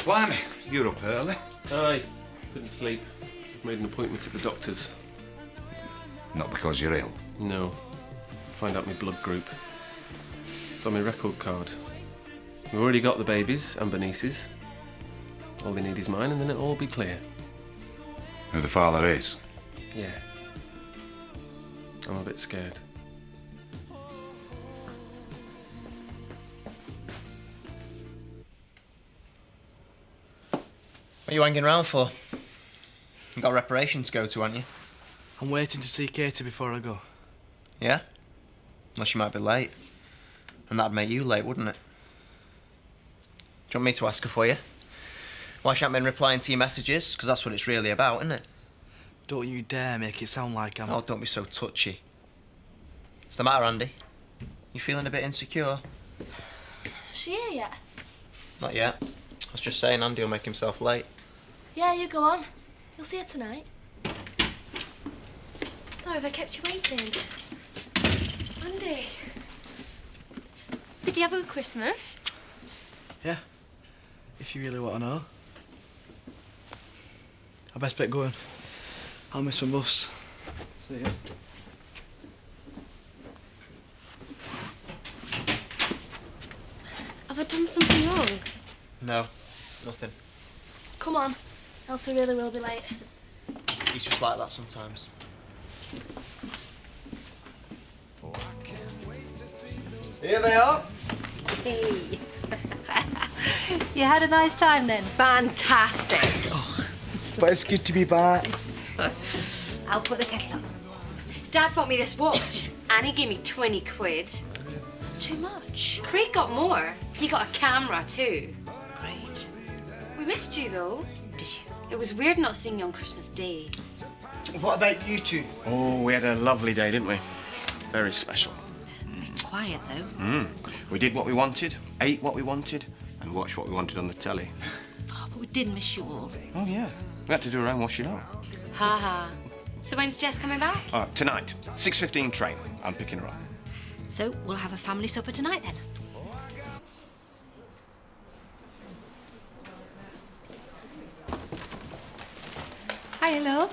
Blimey, you're up early. Aye, couldn't sleep. I've made an appointment at the doctor's. Not because you're ill. No. Find out my blood group. It's on my record card. We've already got the babies and Bernice's. All they need is mine and then it'll all be clear. Who the father is? Yeah. I'm a bit scared. What are you hanging around for? You got reparations to go to, haven't you? I'm waiting to see Katie before I go. Yeah? Unless you might be late. And that'd make you late, wouldn't it? Do you want me to ask her for you? Why she hasn't been replying to your messages? Because that's what it's really about, isn't it? Don't you dare make it sound like I'm... Oh, don't be so touchy. What's the matter, Andy? You feeling a bit insecure? Is she here yet? Not yet. I was just saying Andy will make himself late. Yeah, you go on. You'll see her tonight. Sorry if I kept you waiting. Andy. Did you have a good Christmas? Yeah, if you really want to know. I best bet going. I'll miss my bus. See ya. Have I done something wrong? No, nothing. Come on, else we really will be late. He's just like that sometimes. Here they are. Hey. You had a nice time then? Fantastic. Oh, but it's good to be back. I'll put the kettle on. Dad bought me this watch and he gave me 20 quid. That's too much. Craig got more. He got a camera too. Great. We missed you though. Did you? It was weird not seeing you on Christmas Day. What about you two? Oh, we had a lovely day, didn't we? Very special. Quiet though. We did what we wanted, ate what we wanted, and watched what we wanted on the telly. Oh, but we did miss you all. Oh, yeah. We had to do our own washing up. Ha ha. So when's Jess coming back? Tonight, 6:15 train. I'm picking her up. So we'll have a family supper tonight then. Hi, love.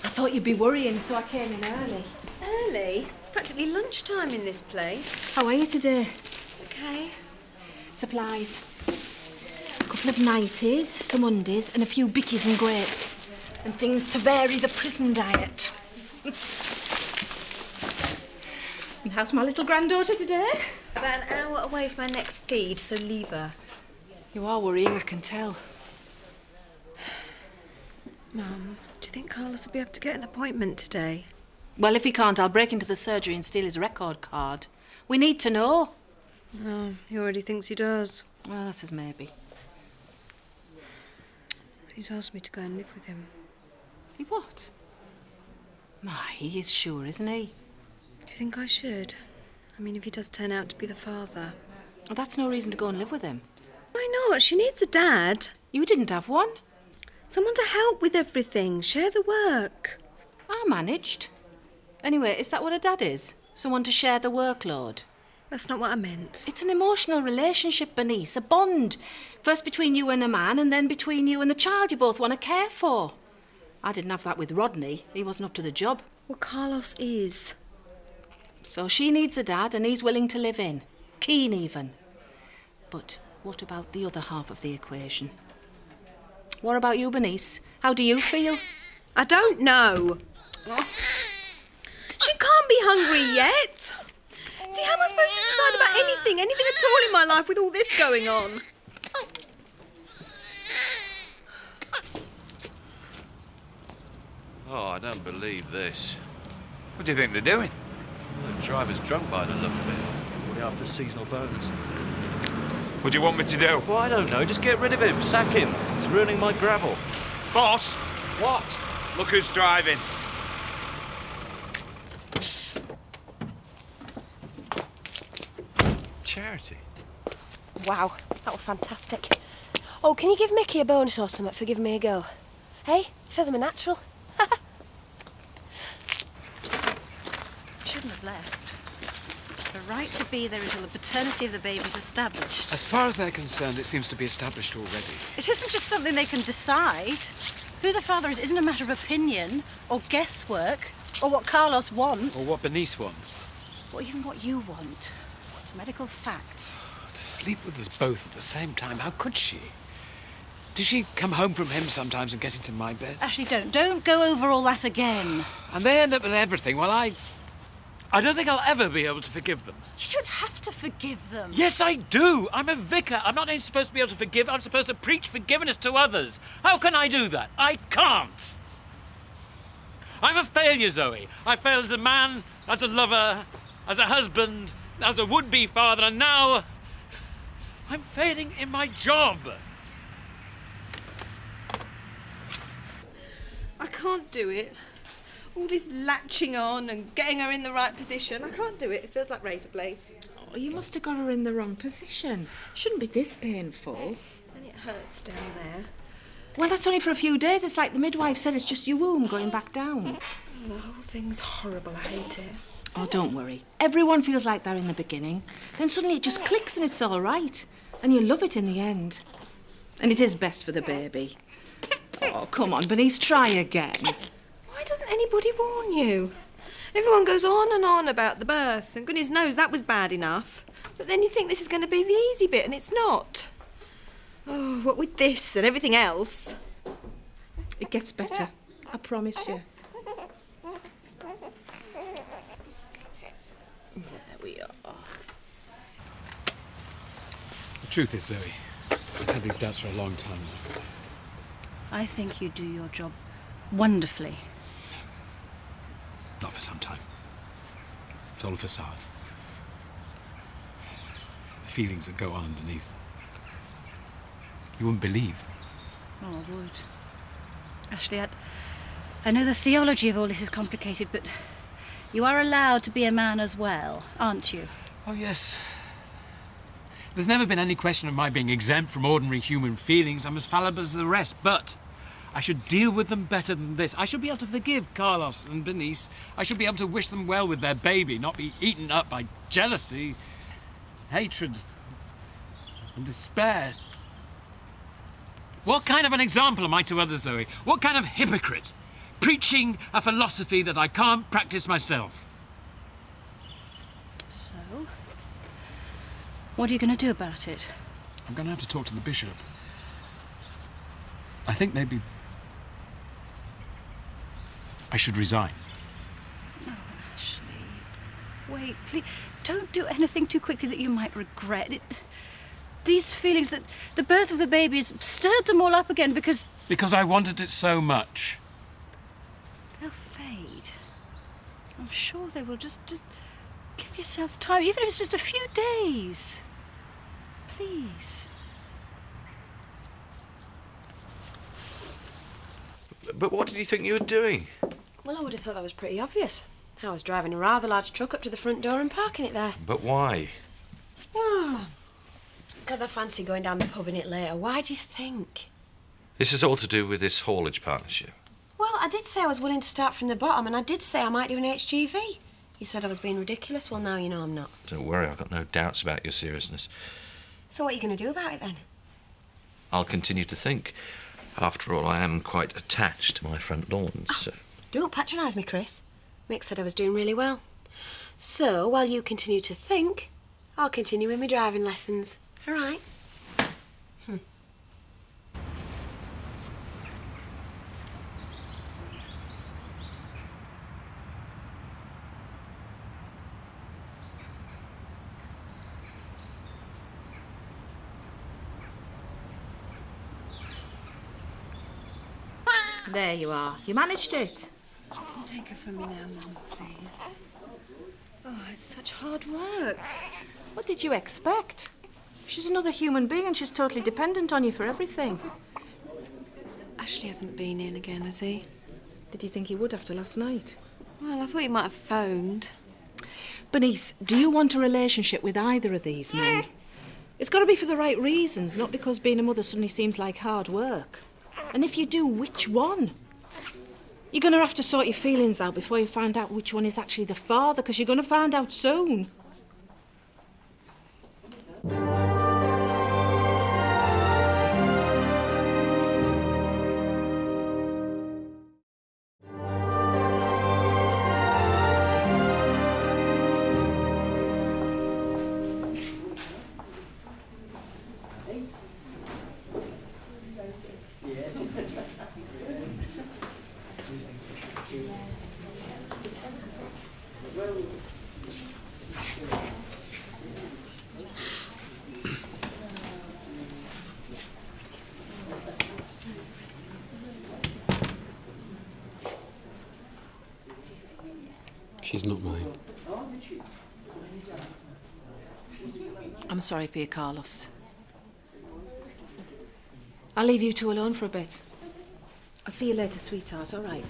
I thought you'd be worrying, so I came in early. Early? It's practically lunchtime in this place. How are you today? Okay. Supplies. A couple of nighties, some undies, and a few bickies and grapes. And things to vary the prison diet. And how's my little granddaughter today? About an hour away from our next feed, so leave her. You are worrying, I can tell. Mum, do you think Carlos will be able to get an appointment today? Well, if he can't, I'll break into the surgery and steal his record card. We need to know. Oh, he already thinks he does. Well, that's his maybe. He's asked me to go and live with him. He what? My, he is sure, isn't he? Do you think I should? I mean, if he does turn out to be the father. Well, that's no reason to go and live with him. Why not? She needs a dad. You didn't have one. Someone to help with everything, share the work. I managed. Anyway, is that what a dad is? Someone to share the workload? That's not what I meant. It's an emotional relationship, Bernice, a bond. First between you and a man, and then between you and the child you both want to care for. I didn't have that with Rodney. He wasn't up to the job. Well, Carlos is. So she needs a dad, and he's willing to live in. Keen, even. But what about the other half of the equation? What about you, Bernice? How do you feel? I don't know. She can't be hungry yet. See, how am I supposed to decide about anything at all in my life with all this going on? Oh, I don't believe this. What do you think they're doing? The driver's drunk by the look of it. Probably after seasonal bonus. What do you want me to do? Well, I don't know. Just get rid of him. Sack him. He's ruining my gravel. Boss! What? Look who's driving. Charity. Wow, that was fantastic. Oh, can you give Mickey a bonus or something for giving me a go? Hey, he says I'm a natural. Shouldn't have left. The right to be there until the paternity of the baby is established. As far as they're concerned, it seems to be established already. It isn't just something they can decide. Who the father is isn't a matter of opinion or guesswork or what Carlos wants. Or what Bernice wants. Or even what you want. It's a medical fact. To sleep with us both at the same time, how could she? Does she come home from him sometimes and get into my bed? Ashley, don't go over all that again. And they end up with everything. Well, I don't think I'll ever be able to forgive them. You don't have to forgive them. Yes, I do. I'm a vicar. I'm not only supposed to be able to forgive, I'm supposed to preach forgiveness to others. How can I do that? I can't. I'm a failure, Zoe. I failed as a man, as a lover, as a husband, as a would-be father, and now I'm failing in my job. I can't do it. All this latching on and getting her in the right position. I can't do it. It feels like razor blades. Oh, you must have got her in the wrong position. Shouldn't be this painful. And it hurts down there. Well, that's only for a few days. It's like the midwife said, it's just your womb going back down. Oh, the whole thing's horrible. I hate it. Oh, don't worry. Everyone feels like that in the beginning. Then suddenly it just clicks and it's all right. And you love it in the end. And it is best for the baby. Oh, come on, Bernice, try again. Why doesn't anybody warn you? Everyone goes on and on about the birth, and goodness knows that was bad enough. But then you think this is going to be the easy bit, and it's not. Oh, what with this and everything else? It gets better, I promise you. There we are. The truth is, Zoe, I've had these doubts for a long time now. I think you do your job wonderfully. Not for some time. It's all a facade. The feelings that go on underneath. You wouldn't believe. Oh, I would. Ashley, I know the theology of all this is complicated, but you are allowed to be a man as well, aren't you? Oh, yes. There's never been any question of my being exempt from ordinary human feelings. I'm as fallible as the rest, but I should deal with them better than this. I should be able to forgive Carlos and Bernice. I should be able to wish them well with their baby, not be eaten up by jealousy, hatred, and despair. What kind of an example am I to others, Zoe? What kind of hypocrite? Preaching a philosophy that I can't practice myself. So, what are you going to do about it? I'm going to have to talk to the bishop. I think maybe I should resign. Oh, Ashley. Wait, please. Don't do anything too quickly that you might regret. These feelings, that the birth of the baby has stirred them all up again because... Because I wanted it so much. They'll fade. I'm sure they will. Just give yourself time, even if it's just a few days. Please. But what did you think you were doing? Well, I would have thought that was pretty obvious. I was driving a rather large truck up to the front door and parking it there. But why? Well, because I fancy going down the pub in it later. Why do you think? This is all to do with this haulage partnership. Well, I did say I was willing to start from the bottom, and I did say I might do an HGV. You said I was being ridiculous. Well, now you know I'm not. Don't worry, I've got no doubts about your seriousness. So what are you going to do about it, then? I'll continue to think. After all, I am quite attached to my front lawns, so... Don't patronise me, Chris. Mick said I was doing really well. So, while you continue to think, I'll continue with my driving lessons. All right? There you are. You managed it. You take her from me now, Mum, please. Oh, it's such hard work. What did you expect? She's another human being and she's totally dependent on you for everything. Ashley hasn't been in again, has he? Did you think he would after last night? Well, I thought he might have phoned. Bernice, do you want a relationship with either of these men? It's got to be for the right reasons, not because being a mother suddenly seems like hard work. And if you do, which one? You're going to have to sort your feelings out before you find out which one is actually the father, because you're going to find out soon. She's not mine. I'm sorry for you, Carlos. I'll leave you two alone for a bit. I'll see you later, sweetheart, all right?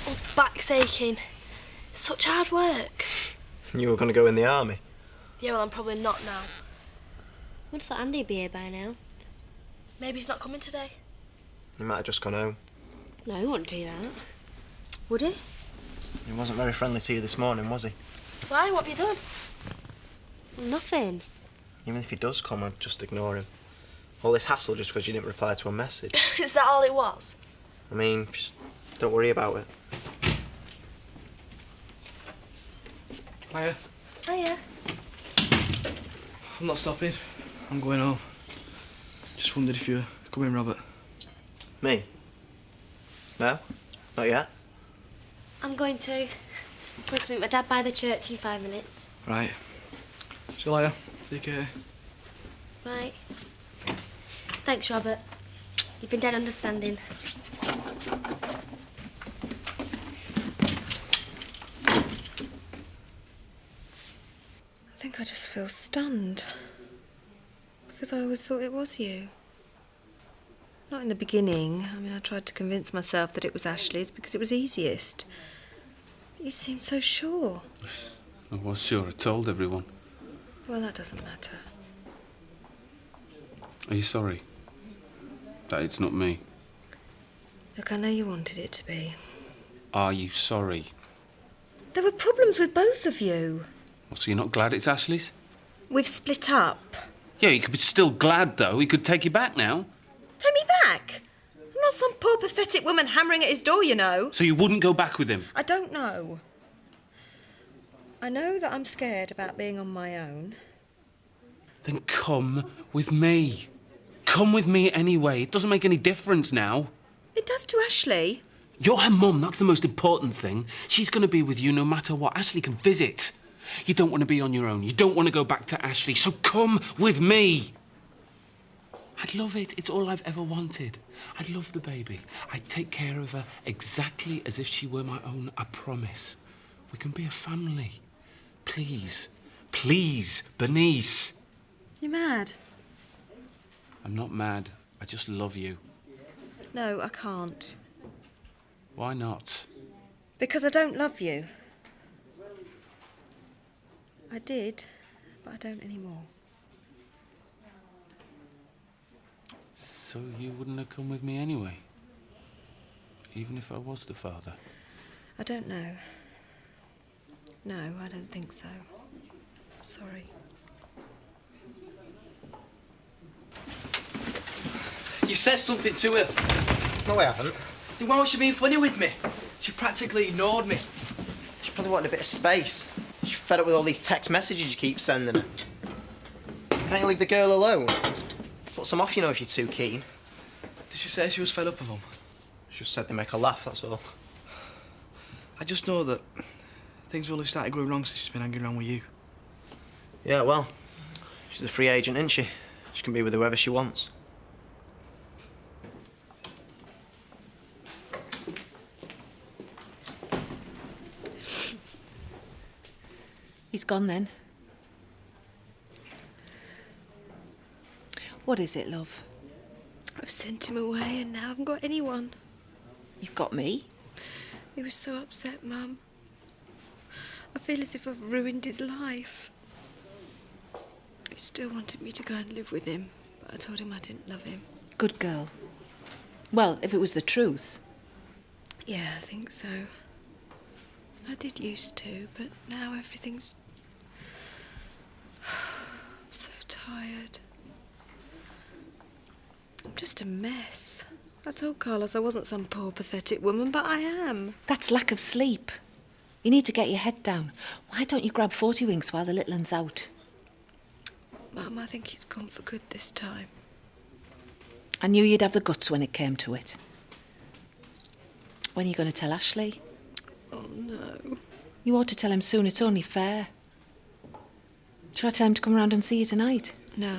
Oh, back's aching. Such hard work. You were going to go in the army? Yeah, well, I'm probably not now. Would have thought Andy'd be here by now. Maybe he's not coming today. He might have just gone home. No, he wouldn't do that. Would he? He wasn't very friendly to you this morning, was he? Why? What have you done? Nothing. Even if he does come, I'd just ignore him. All this hassle just because you didn't reply to a message. Is that all it was? I mean, just don't worry about it. Hiya. Hiya. I'm not stopping. I'm going home. Just wondered if you were coming, Robert. Me? No, not yet. I'm going to. I'm supposed to meet my dad by the church in 5 minutes. Right. See you later. Take care. Right. Thanks, Robert. You've been dead understanding. I think I just feel stunned. Because I always thought it was you. Not in the beginning. I mean, I tried to convince myself that it was Ashley's because it was easiest. But you seemed so sure. I was sure. I told everyone. Well, that doesn't matter. Are you sorry that it's not me? Look, I know you wanted it to be. Are you sorry? There were problems with both of you. Well, so you're not glad it's Ashley's? We've split up. Yeah, you could be still glad, though. He could take you back now. Take me back? I'm not some poor, pathetic woman hammering at his door, you know. So you wouldn't go back with him? I don't know. I know that I'm scared about being on my own. Then come with me. Come with me anyway. It doesn't make any difference now. It does to Ashley. You're her mum, that's the most important thing. She's going to be with you no matter what. Ashley can visit. You don't want to be on your own. You don't want to go back to Ashley, so come with me. I'd love it. It's all I've ever wanted. I'd love the baby. I'd take care of her exactly as if she were my own, I promise. We can be a family. Please. Please, Bernice. You're mad. I'm not mad. I just love you. No, I can't. Why not? Because I don't love you. I did, but I don't anymore. So you wouldn't have come with me anyway? Even if I was the father? I don't know. No, I don't think so. Sorry. You said something to her. No, I haven't. Then why was she being funny with me? She practically ignored me. She probably wanted a bit of space. She's fed up with all these text messages you keep sending her. Can't you leave the girl alone? Put some off, you know, if you're too keen. Did she say she was fed up of them? She just said they make her laugh, that's all. I just know that things have only started going wrong since she's been hanging around with you. Yeah, well, she's a free agent, isn't she? She can be with whoever she wants. He's gone then. What is it, love? I've sent him away and now I haven't got anyone. You've got me. He was so upset, Mum. I feel as if I've ruined his life. He still wanted me to go and live with him, but I told him I didn't love him. Good girl. Well, if it was the truth. Yeah, I think so. I did used to, but now everything's... I'm so tired. I'm just a mess. I told Carlos I wasn't some poor, pathetic woman, but I am. That's lack of sleep. You need to get your head down. Why don't you grab 40 winks while the little one's out? Mum, I think he's gone for good this time. I knew you'd have the guts when it came to it. When are you going to tell Ashley? Oh, no. You ought to tell him soon. It's only fair. Shall I tell him to come round and see you tonight? No.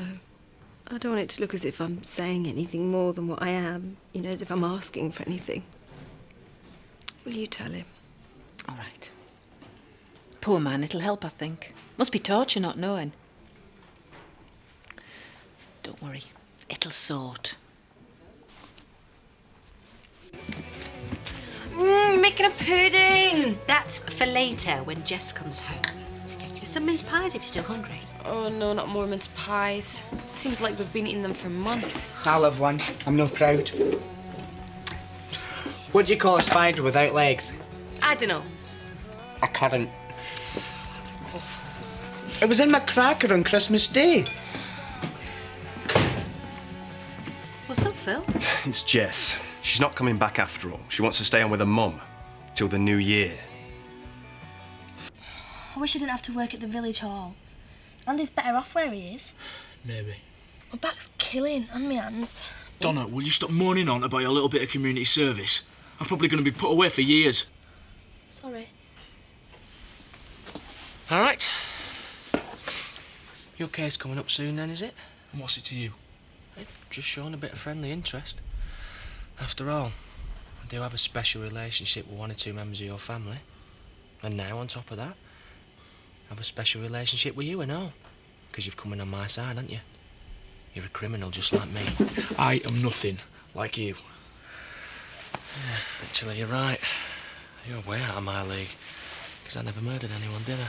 I don't want it to look as if I'm saying anything more than what I am. You know, as if I'm asking for anything. Will you tell him? All right. Poor man, it'll help, I think. Must be torture not knowing. Don't worry, it'll sort. Making a pudding. That's for later when Jess comes home. There's some mince pies if you're still hungry. Oh no, not more mince pies. Seems like we've been eating them for months. I'll have one. I'm no crowd. What do you call a spider without legs? I don't know. A currant. It was in my cracker on Christmas Day. What's up, Phil? It's Jess. She's not coming back after all. She wants to stay on with her mum till the new year. I wish I didn't have to work at the village hall. Andy's better off where he is. Maybe. My back's killing and my hands. Donna, will you stop moaning on about your little bit of community service? I'm probably going to be put away for years. Sorry. All right. Your case coming up soon then, is it? And what's it to you? Just showing a bit of friendly interest. After all, I do have a special relationship with one or two members of your family. And now, on top of that, I have a special relationship with you and all. Because you've come in on my side, haven't you? You're a criminal just like me. I am nothing like you. Yeah, actually, you're right. You're way out of my league. Because I never murdered anyone, did I?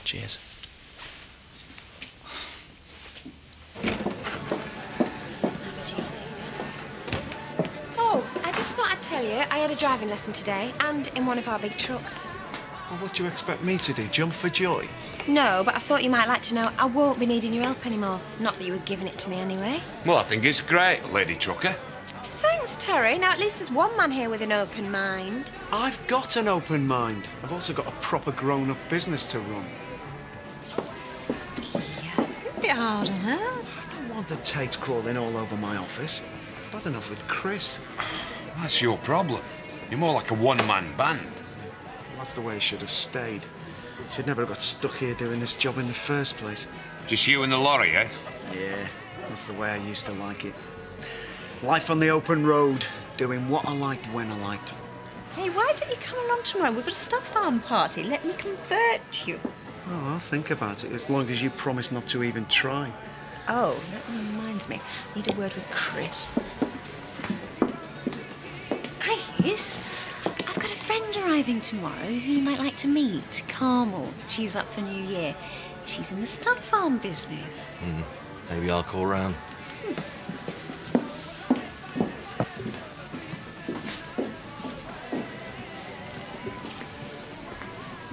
Cheers. Oh, I just thought I'd tell you I had a driving lesson today and in one of our big trucks. Well, what do you expect me to do? Jump for joy? No, but I thought you might like to know I won't be needing your help anymore. Not that you were giving it to me anyway. Well, I think it's great, Lady Trucker. Thanks, Terry. Now, at least there's one man here with an open mind. I've got an open mind. I've also got a proper grown-up business to run. A bit hard on her. I don't want the Tates crawling all over my office. I've had enough with Chris. That's your problem. You're more like a one-man band. That's the way it should have stayed. Should never have got stuck here doing this job in the first place. Just you and the lorry, eh? Yeah, that's the way I used to like it. Life on the open road, doing what I liked when I liked. Hey, why don't you come along tomorrow? We've got a stuff farm party. Let me convert you. Oh, I'll think about it, as long as you promise not to even try. Oh, that reminds me. I need a word with Chris. Chris, I've got a friend arriving tomorrow who you might like to meet. Carmel. She's up for New Year. She's in the stud farm business. Maybe I'll call round.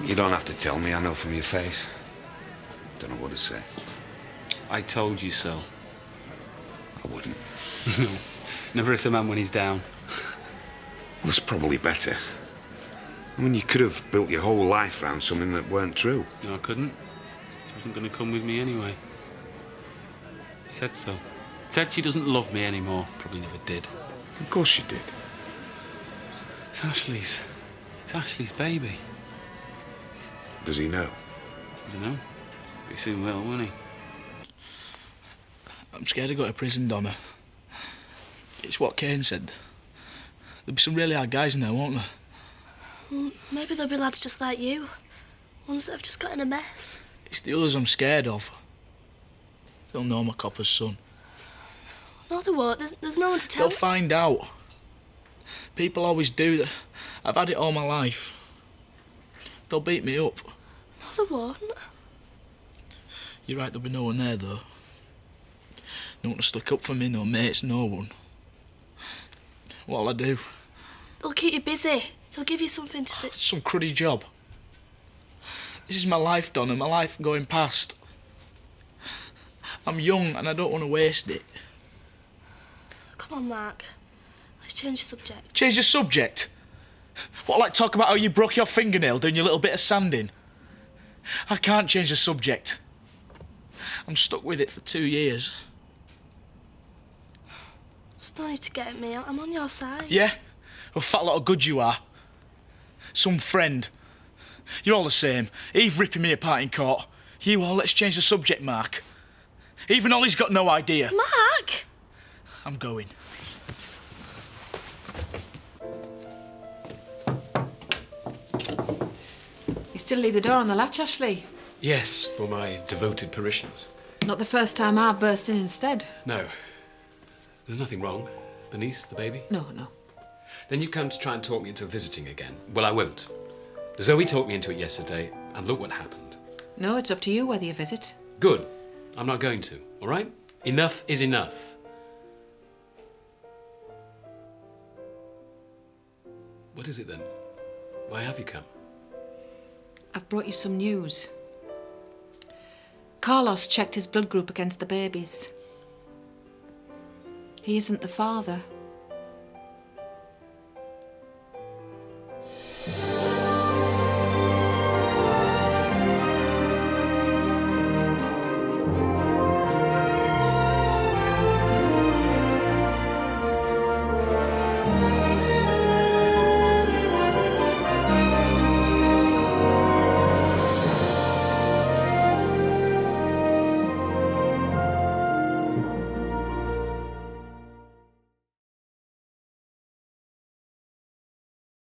You don't have to tell me, I know from your face. Don't know what to say. I told you so. I wouldn't. Never hit a man when he's down. Well, it's probably better. I mean, you could have built your whole life around something that weren't true. No, I couldn't. She wasn't going to come with me anyway. She said so. Said she doesn't love me anymore. Probably never did. Of course she did. It's Ashley's. It's Ashley's baby. Does he know? I don't know. He soon will, won't he? I'm scared to go to prison, Donna. It's what Kane said. There'll be some really hard guys in there, won't there? Well, maybe there'll be lads just like you. Ones that have just got in a mess. It's the others I'm scared of. They'll know I'm a copper's son. No, they won't. There's no one to tell. They'll find out. People always do. I've had it all my life. They'll beat me up. No, they won't. You're right, there'll be no one there, though. No one to stick up for me, no mates, no one. What'll I do? They'll keep you busy. They'll give you something to do. Some cruddy job. This is my life, Donna, my life going past. I'm young and I don't want to waste it. Come on, Mark. Let's change the subject. Change the subject? What, like talk about how you broke your fingernail doing your little bit of sanding? I can't change the subject. I'm stuck with it for 2 years. There's no need to get at me. I'm on your side. Yeah? A fat lot of good you are. Some friend. You're all the same. Eve ripping me apart in court. You all, let's change the subject, Mark. Even Ollie's got no idea. Mark! I'm going. You still leave the door on the latch, Ashley? Yes, for my devoted parishioners. Not the first time I've burst in instead. No. There's nothing wrong. Bernice, the baby? No, no. Then you come to try and talk me into visiting again. Well, I won't. Zoe talked me into it yesterday, and look what happened. No, it's up to you whether you visit. Good. I'm not going to, all right? Enough is enough. What is it then? Why have you come? I've brought you some news. Carlos checked his blood group against the baby's. He isn't the father.